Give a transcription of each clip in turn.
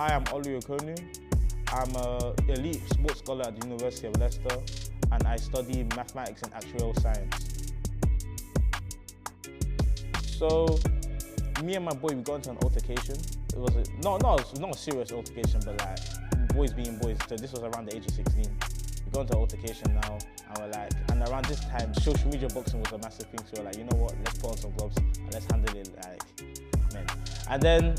Hi, I'm Ukonu. I'm an elite sports scholar at the University of Leicester, and I study mathematics and actuarial science. So, me and my boy, we got into an altercation. It was not a serious altercation, but like boys being boys. So this was around the age of 16. We got into an altercation now, and we're like, and around this time, social media boxing was a massive thing. So we're like, you know what? Let's put on some gloves and let's handle it like men. And then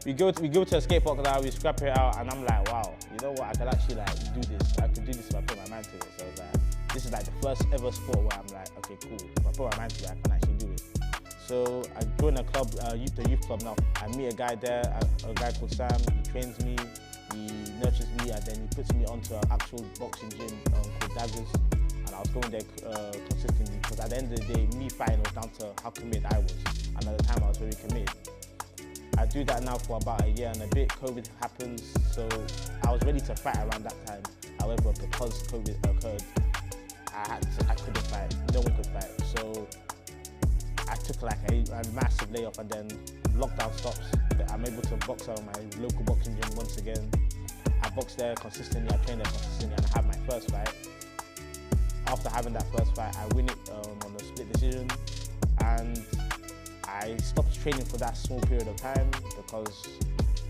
we go to a skate park now, we scrap it out, and I'm like, wow, you know what? I can actually like do this. I could do this if I put my mind to it. So I was like, this is like the first ever sport where I'm like, okay, cool. If I put my mind to it, I can actually do it. So I joined a club, the youth club now. I meet a guy there, a guy called Sam. He trains me, he nurtures me, and then he puts me onto an actual boxing gym called Daggers. And I was going there consistently because at the end of the day, me fighting was down to how committed I was. And at the time, I was very committed. I do that now for about a year and a bit. COVID happens, so I was ready to fight around that time. However, because COVID occurred, I couldn't fight. No one could fight. So I took like a massive layoff, and then lockdown stops. I'm able to box at my local boxing gym once again. I box there consistently, I train there consistently, and I have my first fight. After having that first fight, I win it on a split decision, and I stopped training for that small period of time because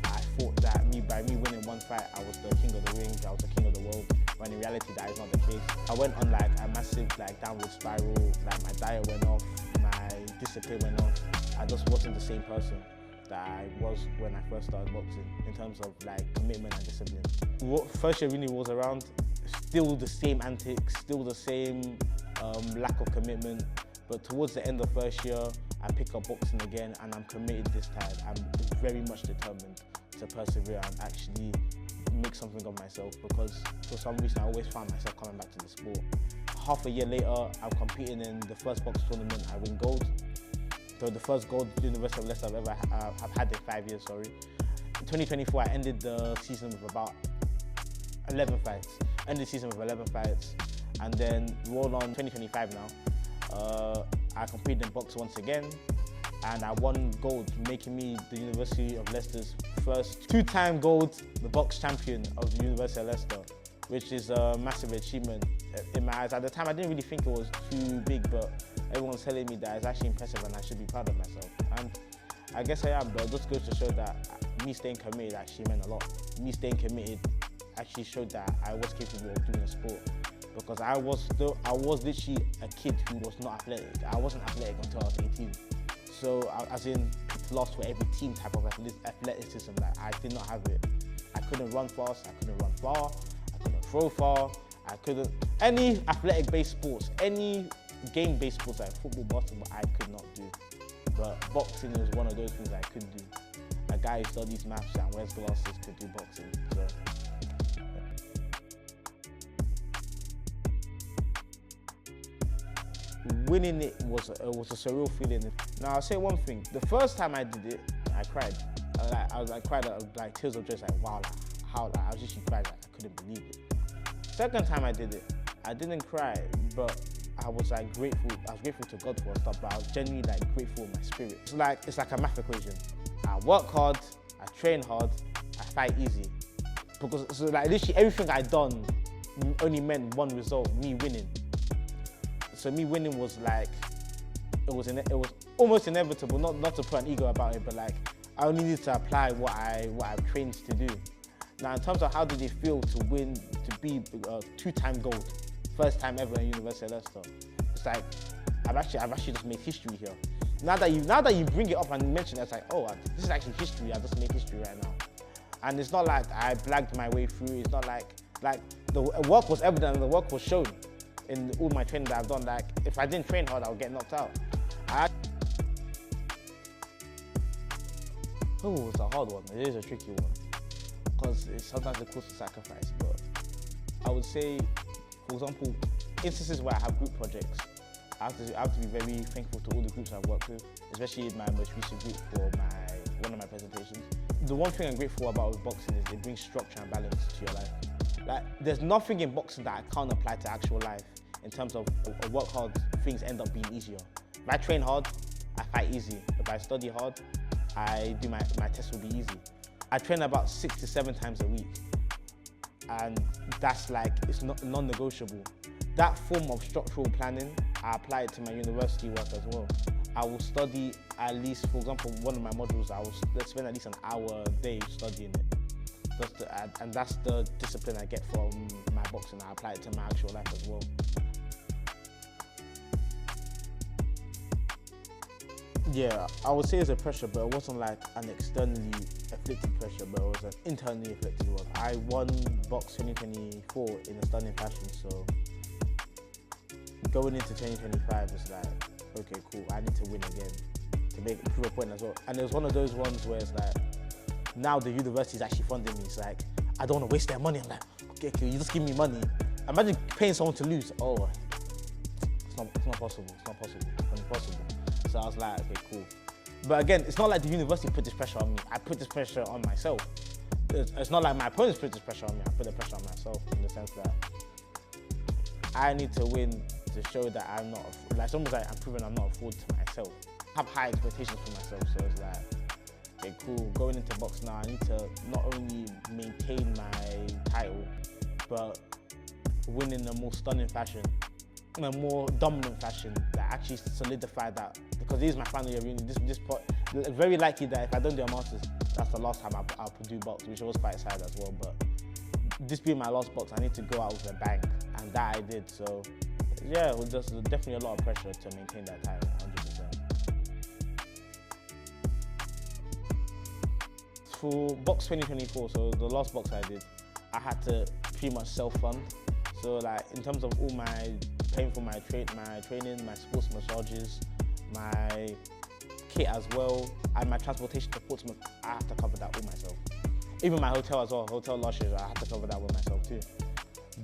I thought that by me winning one fight, I was the king of the ring, I was the king of the world, when in reality that is not the case. I went on like a massive downward spiral, like my diet went off, my discipline went off. I just wasn't the same person that I was when I first started boxing in terms of like commitment and discipline. What first year really was around, still the same antics, still the same lack of commitment. But towards the end of first year, I pick up boxing again, and I'm committed this time. I'm very much determined to persevere and actually make something of myself, because for some reason I always found myself coming back to the sport. Half a year later, I'm competing in the first box tournament. I win gold. So the first gold University of Leicester I've had in 5 years, sorry. In 2024, I ended the season with about 11 fights. Ended the season with 11 fights. And then roll on 2025 now. I competed in box once again, and I won gold, making me the University of Leicester's first two-time gold, the box champion of the University of Leicester, which is a massive achievement in my eyes. At the time, I didn't really think it was too big, but everyone's telling me that it's actually impressive and I should be proud of myself. And I guess I am, but it just goes to show that me staying committed actually meant a lot. Me staying committed actually showed that I was capable of doing a sport. Because I was literally a kid who was not athletic. I wasn't athletic until I was 18. So as in, picked last for every team type of athleticism. Like, I did not have it. I couldn't run fast, I couldn't run far, I couldn't throw far, I couldn't, any athletic-based sports, any game-based sports like football, basketball, I could not do. But boxing was one of those things I could do. A guy who studies maths and wears glasses could do boxing. So. Winning it was a surreal feeling. Now I'll say one thing: the first time I did it, I cried. I cried like tears of joy, like wow, like how, like I was just cried, like I couldn't believe it. Second time I did it, I didn't cry, but I was like grateful. I was grateful to God for stuff, but I was genuinely like grateful in my spirit. It's like a math equation. I work hard, I train hard, I fight easy, because so like literally everything I done only meant one result: me winning. So me winning was like, it was almost inevitable, not to put an ego about it, but like, I only need to apply what I've trained to do. Now in terms of how did it feel to win, to be two-time gold, first time ever in University of Leicester, it's like, I've actually just made history here. Now that you bring it up and mention it, it's like, oh, this is actually history, I just made history right now. And it's not like I blagged my way through, it's not like the work was evident and the work was shown in all my training that I've done. Like, if I didn't train hard, I would get knocked out. Oh, it's a hard one. It is a tricky one, because sometimes it causes sacrifice. But I would say, for example, instances where I have group projects, I have to be very thankful to all the groups I've worked with, especially in my most recent group for one of my presentations. The one thing I'm grateful about with boxing is it brings structure and balance to your life. Like, there's nothing in boxing that I can't apply to actual life. In terms of work hard, things end up being easier. If I train hard, I fight easy. If I study hard, my tests will be easy. I train about 6 to 7 times a week. And that's like, it's not non-negotiable. That form of structural planning, I apply it to my university work as well. I will study at least, for example, one of my modules, let's spend at least an hour a day studying it. And that's the discipline I get from my boxing. I apply it to my actual life as well. Yeah, I would say it's a pressure, but it wasn't like an externally afflicted pressure, but it was an internally afflicted one. I won BUCS 2024 in a stunning fashion, so going into 2025 is like, okay, cool, I need to win again to prove a point as well. And it was one of those ones where it's like, now the university is actually funding me. It's like, I don't want to waste their money. I'm like, okay, cool, you just give me money. Imagine paying someone to lose. Oh, it's not possible. It's not possible. It's impossible. So I was like, okay, cool. But again, it's not like the university put this pressure on me. I put this pressure on myself. It's not like my opponents put this pressure on me. I put the pressure on myself in the sense that I need to win to show that I'm not, like, it's almost like I'm proving I'm not a fraud to myself. I have high expectations for myself, so it's like, okay, cool, going into box now, I need to not only maintain my title, but win in a more stunning fashion, in a more dominant fashion that actually solidify that. Because this is my final year of uni. This part, it's very likely that if I don't do a master's, that's the last time I'll do box, which I was quite sad as well. But this being my last box, I need to go out with a bang, and that I did. So yeah, it was just definitely a lot of pressure to maintain that title, 100%. For BUCS 2024, so the last box I did, I had to pretty much self-fund. So like in terms of all my paying for my training, my sports massages, my kit as well, and my transportation to Portsmouth, I have to cover that all myself. Even my hotel as well, hotel last year, I had to cover that with myself too.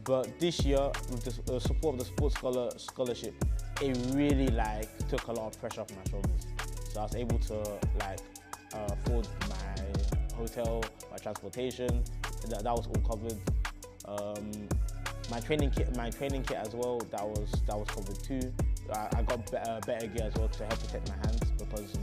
But this year, with the support of the sports scholarship, it really like took a lot of pressure off my shoulders. So I was able to like afford my hotel, my transportation, that was all covered. My training kit as well, that was covered too. I got better gear as well to help protect my hands, because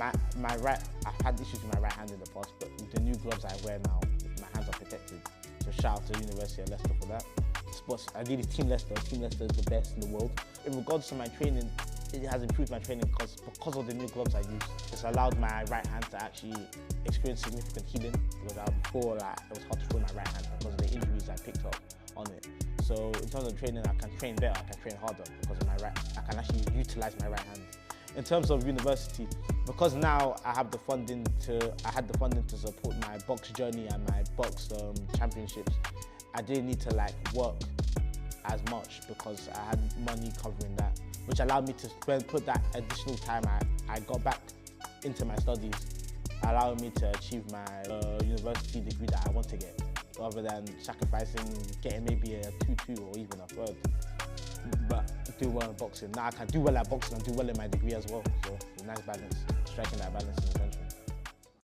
I've had issues with my right hand in the past, but with the new gloves I wear now, my hands are protected. So shout out to the University of Leicester for that. Sports, ideally Team Leicester. Team Leicester is the best in the world. In regards to my training, it has improved my training because of the new gloves I use. It's allowed my right hand to actually experience significant healing, because before it was hard to feel my right hand because of the injuries I picked up on it. So in terms of training, I can train better, I can train harder because of my right. I can actually utilize my right hand. In terms of university, because now I had the funding to support my box journey and my box championships, I didn't need to like work as much because I had money covering that, which allowed me to put that additional time I got back into my studies, allowing me to achieve my university degree that I want to get, rather than sacrificing getting maybe a 2-2 or even a third. But do well in boxing. Now I can do well at boxing and do well in my degree as well. So it's a nice balance, striking that balance.